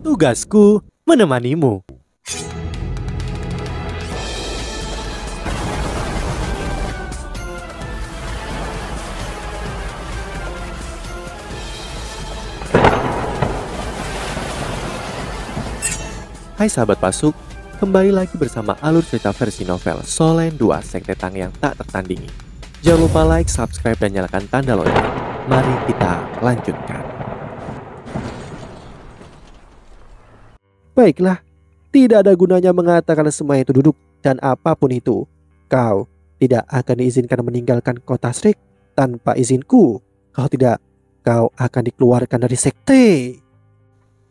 Tugasku menemanimu. Hai sahabat Pasuk, kembali lagi bersama alur cerita versi novel Solen 2 Sekte Tang yang tak tertandingi. Jangan lupa like, subscribe, dan nyalakan tanda lonceng. Mari kita lanjutkan. Baiklah, tidak ada gunanya mengatakan semua itu duduk dan apapun itu. Kau tidak akan diizinkan meninggalkan kota Shrek tanpa izinku. Kalau tidak, kau akan dikeluarkan dari sekte.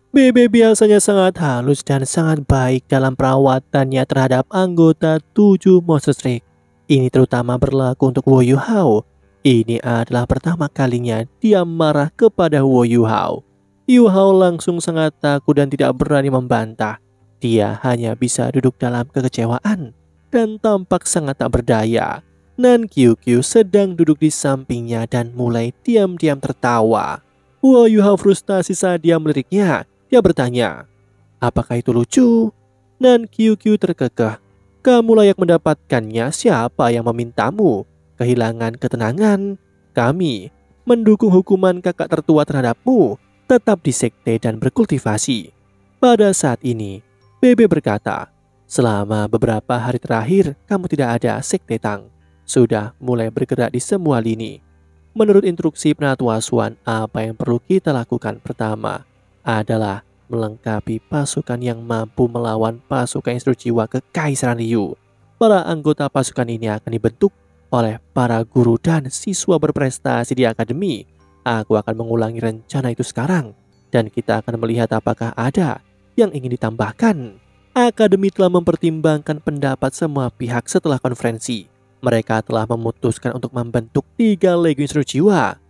Bebe biasanya sangat halus dan sangat baik dalam perawatannya terhadap anggota 7 monster Shrek. Ini terutama berlaku untuk Wo Yu Hao. Ini adalah pertama kalinya dia marah kepada Wo Yu Hao. Yu Hao langsung sangat takut dan tidak berani membantah. Dia hanya bisa duduk dalam kekecewaan dan tampak sangat tak berdaya. Nan Qiu Qiu sedang duduk di sampingnya dan mulai diam-diam tertawa. Wo Yu Hao frustasi saat dia meliriknya. Dia bertanya, apakah itu lucu? Nan Qiu Qiu terkekeh. Kamu layak mendapatkannya, siapa yang memintamu? Kehilangan ketenangan. Kami mendukung hukuman kakak tertua terhadapmu. Tetap di sekte dan berkultivasi. Pada saat ini, Bebe berkata, selama beberapa hari terakhir kamu tidak ada sekte Tang. Sudah mulai bergerak di semua lini. Menurut instruksi Penatua Xuan, apa yang perlu kita lakukan pertama adalah melengkapi pasukan yang mampu melawan pasukan Instrujiwa Kekaisaran Ryu. Para anggota pasukan ini akan dibentuk oleh para guru dan siswa berprestasi di akademi. Aku akan mengulangi rencana itu sekarang dan kita akan melihat apakah ada yang ingin ditambahkan. Akademi telah mempertimbangkan pendapat semua pihak setelah konferensi. Mereka telah memutuskan untuk membentuk 3 Legiun Instrujiwa.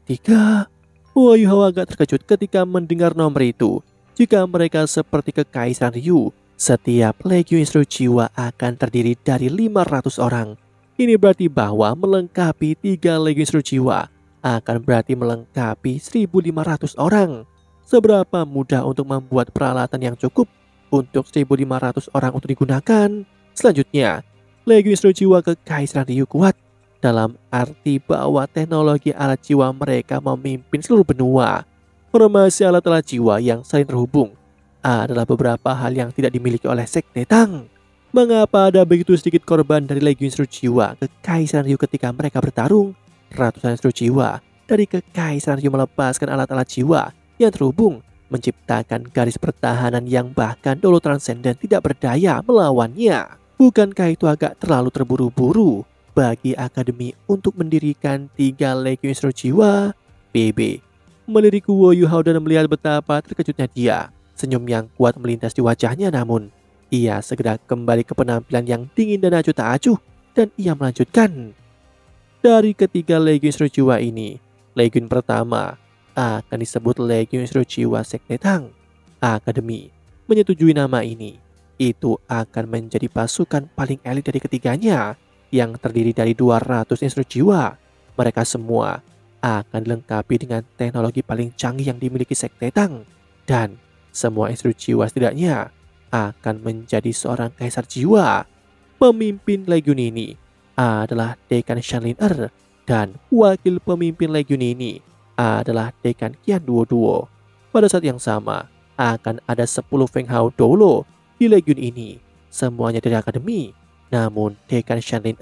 3? Wo Yu Hao agak terkejut ketika mendengar nomor itu. Jika mereka seperti Kekaisaran Ryu, setiap Legiun Instrujiwa akan terdiri dari 500 orang. Ini berarti bahwa melengkapi 3 Legiun Instrujiwa akan berarti melengkapi 1.500 orang. Seberapa mudah untuk membuat peralatan yang cukup untuk 1.500 orang untuk digunakan? Selanjutnya, Legiun Instrujiwa Kekaisaran Ryu kuat dalam arti bahwa teknologi alat jiwa mereka memimpin seluruh benua. Formasi alat-alat jiwa yang saling terhubung adalah beberapa hal yang tidak dimiliki oleh sekte Tang. Mengapa ada begitu sedikit korban dari Legiun Instrujiwa Kekaisaran Ryu ketika mereka bertarung? Ratusan Instrujiwa dari Kekaisaran Ryu melepaskan alat-alat jiwa yang terhubung, menciptakan garis pertahanan yang bahkan Dolo Transcendent tidak berdaya melawannya. Bukankah itu agak terlalu terburu-buru bagi akademi untuk mendirikan 3 Legiun Instrujiwa? BB melirik Wo Yu Hao dan melihat betapa terkejutnya dia. Senyum yang kuat melintas di wajahnya, namun ia segera kembali ke penampilan yang dingin dan acuh tak acuh, dan ia melanjutkan. Dari ketiga Legiun Instrujiwa ini, Legiun pertama akan disebut Legiun Instrujiwa Sekte Tang. Akademi menyetujui nama ini. Itu akan menjadi pasukan paling elit dari ketiganya, yang terdiri dari 200 Instrujiwa. Mereka semua akan dilengkapi dengan teknologi paling canggih yang dimiliki sekte Tang. Dan semua Instrujiwa setidaknya akan menjadi seorang kaisar jiwa. Pemimpin Legiun ini adalah Dekan Shanlin dan wakil pemimpin Legiun ini adalah Dekan Qian Duo. Pada saat yang sama, akan ada 10 Feng Hao Dolo di Legiun ini. Semuanya dari akademi. Namun Dekan Shanlin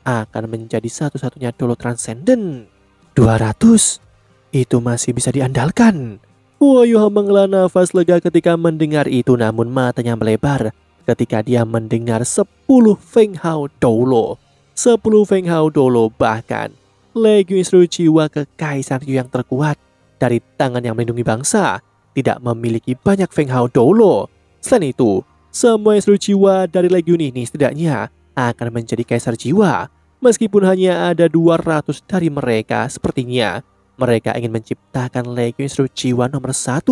akan menjadi satu-satunya Dolo Transcendent. 200? Itu masih bisa diandalkan. Wo Yu Hao menghela nafas lega ketika mendengar itu, namun matanya melebar ketika dia mendengar 10 Feng Hao Dolo. 10 Feng Hao Dolo, bahkan Legiun Instrujiwa Kekaisaran Ryu yang terkuat dari tangan yang melindungi bangsa tidak memiliki banyak Feng Hao Dolo. Selain itu, semua Instrujiwa dari Legiun ini setidaknya akan menjadi kaisar jiwa. Meskipun hanya ada 200 dari mereka, sepertinya mereka ingin menciptakan Legiun Instrujiwa nomor 1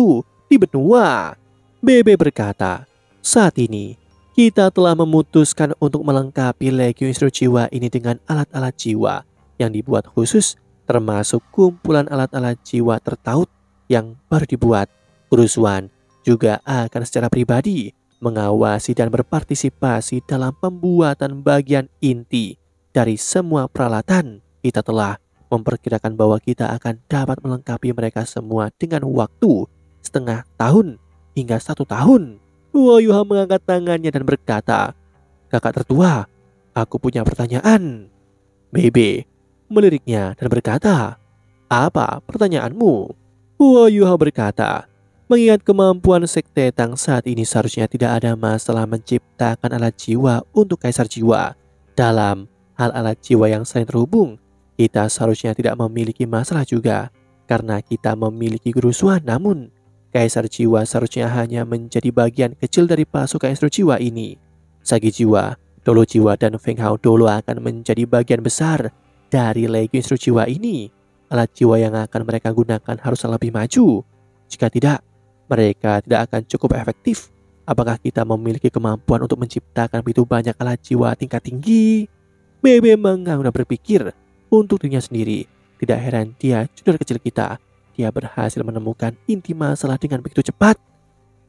di benua. Bebe berkata, saat ini kita telah memutuskan untuk melengkapi Legiun Instrujiwa ini dengan alat-alat jiwa yang dibuat khusus, termasuk kumpulan alat-alat jiwa tertaut yang baru dibuat. Guru Xuan juga akan secara pribadi mengawasi dan berpartisipasi dalam pembuatan bagian inti dari semua peralatan. Kita telah memperkirakan bahwa kita akan dapat melengkapi mereka semua dengan waktu setengah tahun hingga 1 tahun. Woyuha mengangkat tangannya dan berkata, "Kakak tertua, aku punya pertanyaan." Bebe meliriknya dan berkata, "Apa pertanyaanmu?" Woyuha berkata, "Mengingat kemampuan Sekte Tang saat ini seharusnya tidak ada masalah menciptakan alat jiwa untuk Kaisar Jiwa. Dalam hal alat jiwa yang saling terhubung, kita seharusnya tidak memiliki masalah juga karena kita memiliki kerusuhan. Namun, Kaisar Jiwa seharusnya hanya menjadi bagian kecil dari pasukan Instru Jiwa ini. Sagi Jiwa, Dolo Jiwa, dan Feng Hao Dolo akan menjadi bagian besar dari Legio Instru Jiwa ini. Alat jiwa yang akan mereka gunakan harus lebih maju. Jika tidak, mereka tidak akan cukup efektif. Apakah kita memiliki kemampuan untuk menciptakan begitu banyak alat jiwa tingkat tinggi?" Bebe mengangguk dan berpikir untuk dirinya sendiri. Tidak heran dia junior kecil kita. Dia berhasil menemukan inti masalah dengan begitu cepat.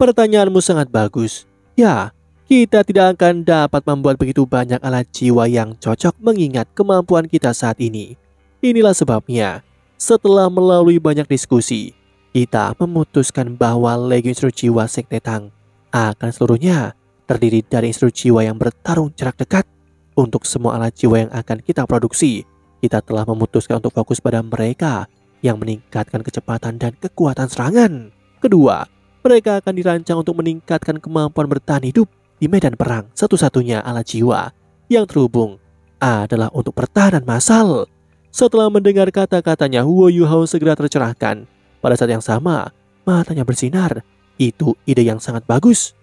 Pertanyaanmu sangat bagus. Ya, kita tidak akan dapat membuat begitu banyak alat jiwa yang cocok mengingat kemampuan kita saat ini. Inilah sebabnya, setelah melalui banyak diskusi, kita memutuskan bahwa Legio Instru Jiwa Sekte Tang akan seluruhnya terdiri dari instru jiwa yang bertarung jarak dekat. Untuk semua alat jiwa yang akan kita produksi, kita telah memutuskan untuk fokus pada mereka yang meningkatkan kecepatan dan kekuatan serangan. Kedua, mereka akan dirancang untuk meningkatkan kemampuan bertahan hidup di medan perang. Satu-satunya alat jiwa yang terhubung adalah untuk pertahanan massal. Setelah mendengar kata-katanya, Huo Yuhao segera tercerahkan. Pada saat yang sama, matanya bersinar. Itu ide yang sangat bagus.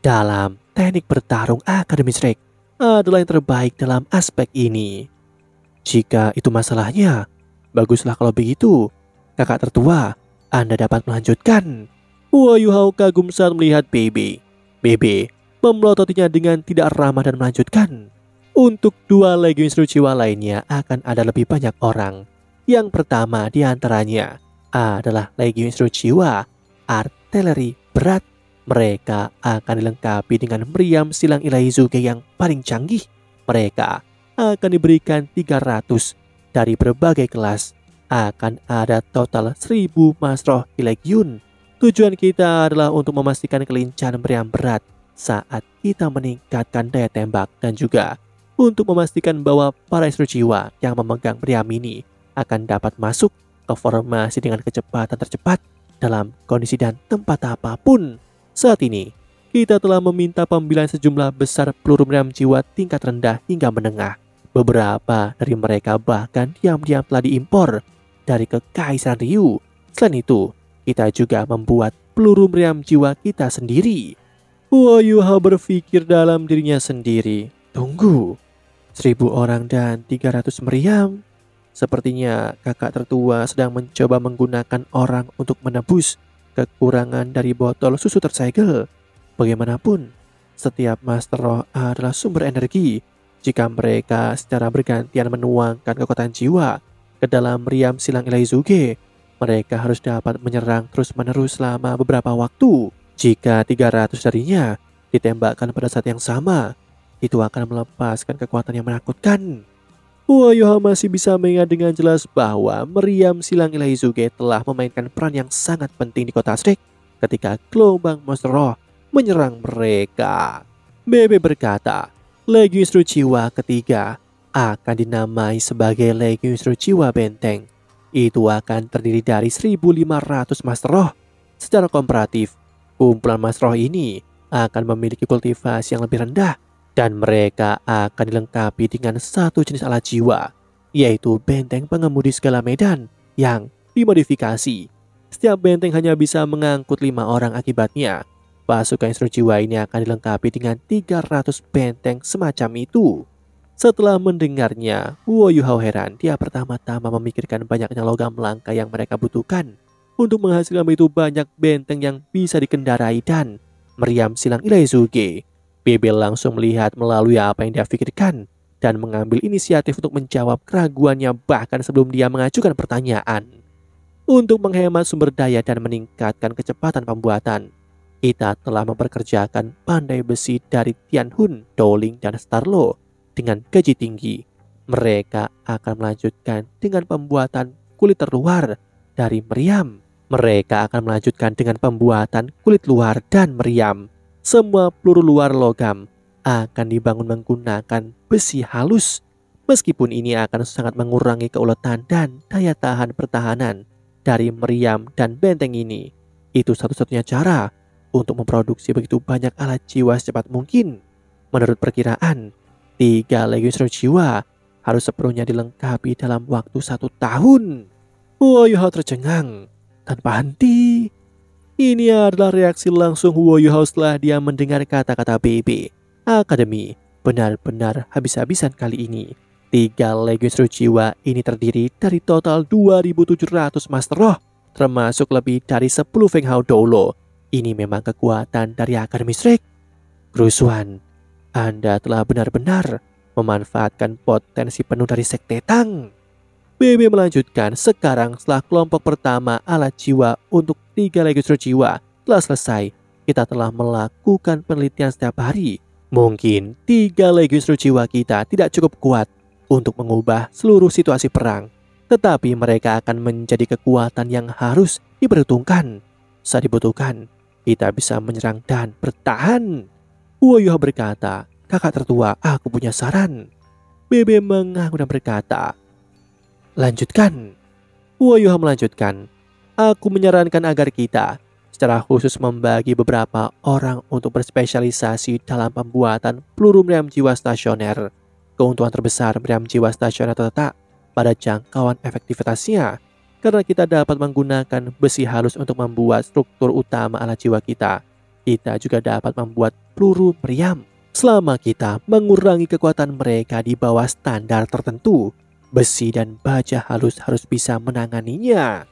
Dalam teknik bertarung Akademi Shrek adalah yang terbaik dalam aspek ini. Jika itu masalahnya, baguslah kalau begitu. Kakak tertua, Anda dapat melanjutkan. Huo Yuhao kagum saat melihat Bebe. Bebe memelototinya dengan tidak ramah dan melanjutkan. Untuk 2 Legio Instru Jiwa lainnya akan ada lebih banyak orang. Yang pertama di antaranya adalah Legio Instru Jiwa Artileri Berat. Mereka akan dilengkapi dengan meriam silang ilahi Zuge yang paling canggih. Mereka akan diberikan 300 dari berbagai kelas. Akan ada total 1000 Masroh di Legiun. Tujuan kita adalah untuk memastikan kelincahan meriam berat saat kita meningkatkan daya tembak, dan juga untuk memastikan bahwa para instru jiwa yang memegang meriam ini akan dapat masuk ke formasi dengan kecepatan tercepat dalam kondisi dan tempat apapun. Saat ini, kita telah meminta pembelian sejumlah besar peluru meriam jiwa tingkat rendah hingga menengah. Beberapa dari mereka bahkan diam-diam telah diimpor dari Kekaisaran Ryu. Selain itu, kita juga membuat peluru meriam jiwa kita sendiri. Huo Yuhao berpikir dalam dirinya sendiri. Tunggu, 1000 orang dan 300 meriam? Sepertinya kakak tertua sedang mencoba menggunakan orang untuk menebus kekurangan dari botol susu tersegel. Bagaimanapun, setiap Master Roh adalah sumber energi. Jika mereka secara bergantian menuangkan kekuatan jiwa ke dalam meriam silang ilahi Zuge, mereka harus dapat menyerang terus-menerus selama beberapa waktu. Jika 300 darinya ditembakkan pada saat yang sama, itu akan melepaskan kekuatan yang menakutkan. Huo Yuhao masih bisa mengingat dengan jelas bahwa meriam silang ilahi Zuge telah memainkan peran yang sangat penting di kota Shrek ketika gelombang monster roh menyerang mereka. Bebe berkata, Legio Instru Jiwa ketiga akan dinamai sebagai Legio Instru Jiwa Benteng. Itu akan terdiri dari 1500 Master Roh. Secara komparatif, kumpulan Master Roh ini akan memiliki kultivasi yang lebih rendah, dan mereka akan dilengkapi dengan satu jenis alat jiwa, yaitu benteng pengemudi segala medan yang dimodifikasi. Setiap benteng hanya bisa mengangkut 5 orang. Akibatnya, pasukan instru jiwa ini akan dilengkapi dengan 300 benteng semacam itu. Setelah mendengarnya, Huo Yuhao heran. Dia pertama-tama memikirkan banyaknya logam langka yang mereka butuhkan untuk menghasilkan begitu banyak benteng yang bisa dikendarai dan meriam silang ilahi Zuge. Bebe langsung melihat melalui apa yang dia pikirkan dan mengambil inisiatif untuk menjawab keraguannya bahkan sebelum dia mengajukan pertanyaan. Untuk menghemat sumber daya dan meningkatkan kecepatan pembuatan, Kita telah memperkerjakan pandai besi dari Tianhun, Dowling, dan Starlo dengan gaji tinggi. Mereka akan melanjutkan dengan pembuatan kulit terluar dari meriam. Mereka akan melanjutkan dengan pembuatan kulit luar dan meriam. Semua peluru luar logam akan dibangun menggunakan besi halus. Meskipun ini akan sangat mengurangi keuletan dan daya tahan pertahanan dari meriam dan benteng ini, itu satu-satunya cara untuk memproduksi begitu banyak alat jiwa secepat mungkin. Menurut perkiraan, 3 legiun seru jiwa harus sepenuhnya dilengkapi dalam waktu 1 tahun. Huo Yuhao tercengang tanpa henti. Ini adalah reaksi langsung Huo Yuhao setelah dia mendengar kata-kata BB. Akademi benar-benar habis-habisan kali ini. 3 legiun seru jiwa ini terdiri dari total 2.700 Master Roh, termasuk lebih dari 10 Feng Hao Doulo. Ini memang kekuatan dari Akademi Strike. Kerusuhan, Anda telah benar-benar memanfaatkan potensi penuh dari Sekte Tang. BB melanjutkan, sekarang setelah kelompok pertama alat jiwa untuk 3 legiun seru jiwa telah selesai, kita telah melakukan penelitian setiap hari. Mungkin 3 legiun seru jiwa kita tidak cukup kuat untuk mengubah seluruh situasi perang, tetapi mereka akan menjadi kekuatan yang harus diperhitungkan. Saat dibutuhkan, kita bisa menyerang dan bertahan. Huo Yuhao berkata, kakak tertua, aku punya saran. BB mengangguk dan berkata, lanjutkan. Huo Yuhao melanjutkan, aku menyarankan agar kita secara khusus membagi beberapa orang untuk berspesialisasi dalam pembuatan peluru meriam jiwa stasioner. Keuntungan terbesar meriam jiwa stasioner terletak pada jangkauan efektivitasnya, karena kita dapat menggunakan besi halus untuk membuat struktur utama alat jiwa kita. Kita juga dapat membuat peluru meriam. Selama kita mengurangi kekuatan mereka di bawah standar tertentu, besi dan baja halus harus bisa menanganinya.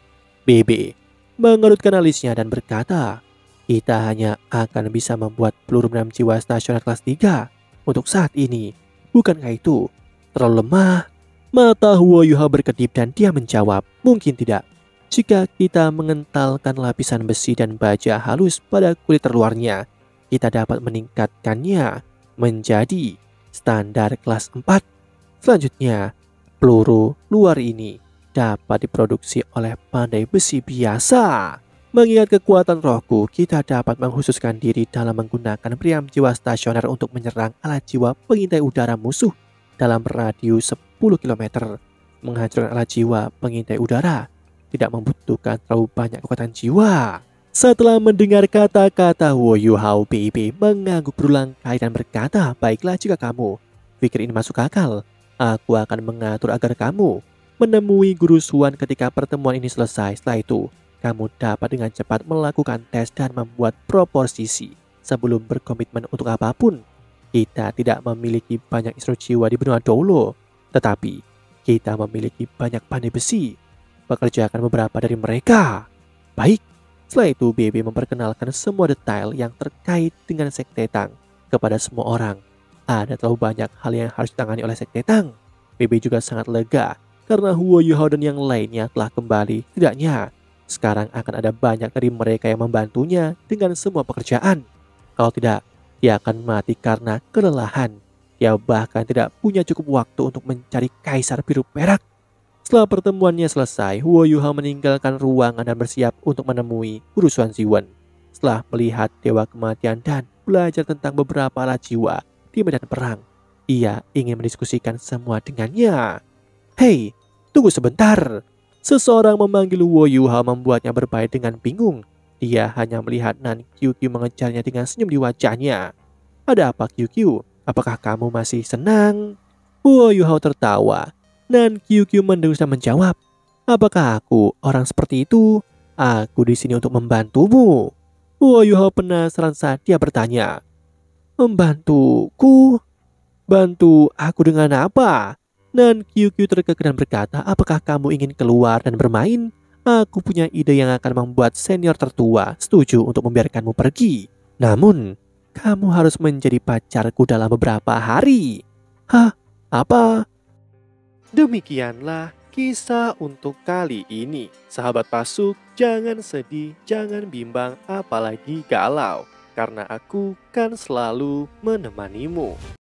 BB mengerutkan alisnya dan berkata, kita hanya akan bisa membuat peluru meriam jiwa stasioner kelas 3 untuk saat ini. Bukankah itu terlalu lemah? Mata Huo Yuhao berkedip dan dia menjawab, mungkin tidak. Jika kita mengentalkan lapisan besi dan baja halus pada kulit terluarnya, kita dapat meningkatkannya menjadi standar kelas 4. Selanjutnya, peluru luar ini dapat diproduksi oleh pandai besi biasa. Mengingat kekuatan rohku, kita dapat mengkhususkan diri dalam menggunakan meriam jiwa stasioner untuk menyerang alat jiwa pengintai udara musuh dalam radius 10 km. Menghancurkan alat jiwa pengintai udara tidak membutuhkan terlalu banyak kekuatan jiwa. Setelah mendengar kata-kata Huo Yuhao, BB mengangguk berulang kali dan berkata, baiklah jika kamu pikir ini masuk akal, aku akan mengatur agar kamu menemui Guru Xuan ketika pertemuan ini selesai. Setelah itu, kamu dapat dengan cepat melakukan tes dan membuat proposisi sebelum berkomitmen untuk apapun. Kita tidak memiliki banyak instru jiwa di benua Doulo, tetapi kita memiliki banyak pandai besi. Pekerjakan beberapa dari mereka. Baik. Setelah itu, BB memperkenalkan semua detail yang terkait dengan Sekte Tang kepada semua orang. Ada terlalu banyak hal yang harus ditangani oleh Sekte Tang. BB juga sangat lega karena Huo Yuhao dan yang lainnya telah kembali. Setidaknya sekarang akan ada banyak dari mereka yang membantunya dengan semua pekerjaan. Kalau tidak, dia akan mati karena kelelahan. Dia bahkan tidak punya cukup waktu untuk mencari Kaisar Biru Perak. Setelah pertemuannya selesai, Huo Yuhao meninggalkan ruangan dan bersiap untuk menemui Guru Xuan Ziwen. Setelah melihat Dewa Kematian dan belajar tentang beberapa alat jiwa di medan perang, ia ingin mendiskusikan semua dengannya. Hei, tunggu sebentar. Seseorang memanggil Huo Yuhao membuatnya berbalik dengan bingung. Dia hanya melihat Nan QQ mengejarnya dengan senyum di wajahnya. Ada apa QQ? Apakah kamu masih senang? Huo Yuhao tertawa. Nan QQ mendengus dan menjawab, apakah aku orang seperti itu? Aku di sini untuk membantumu. Huo Yuhao penasaran saat dia bertanya, membantuku? Bantu aku dengan apa? Nan QQ terkekeh dan berkata, apakah kamu ingin keluar dan bermain? Aku punya ide yang akan membuat senior tertua setuju untuk membiarkanmu pergi. Namun, kamu harus menjadi pacarku dalam beberapa hari. Hah? Apa? Demikianlah kisah untuk kali ini. Sahabat Pasuk, jangan sedih, jangan bimbang, apalagi galau. Karena aku kan selalu menemanimu.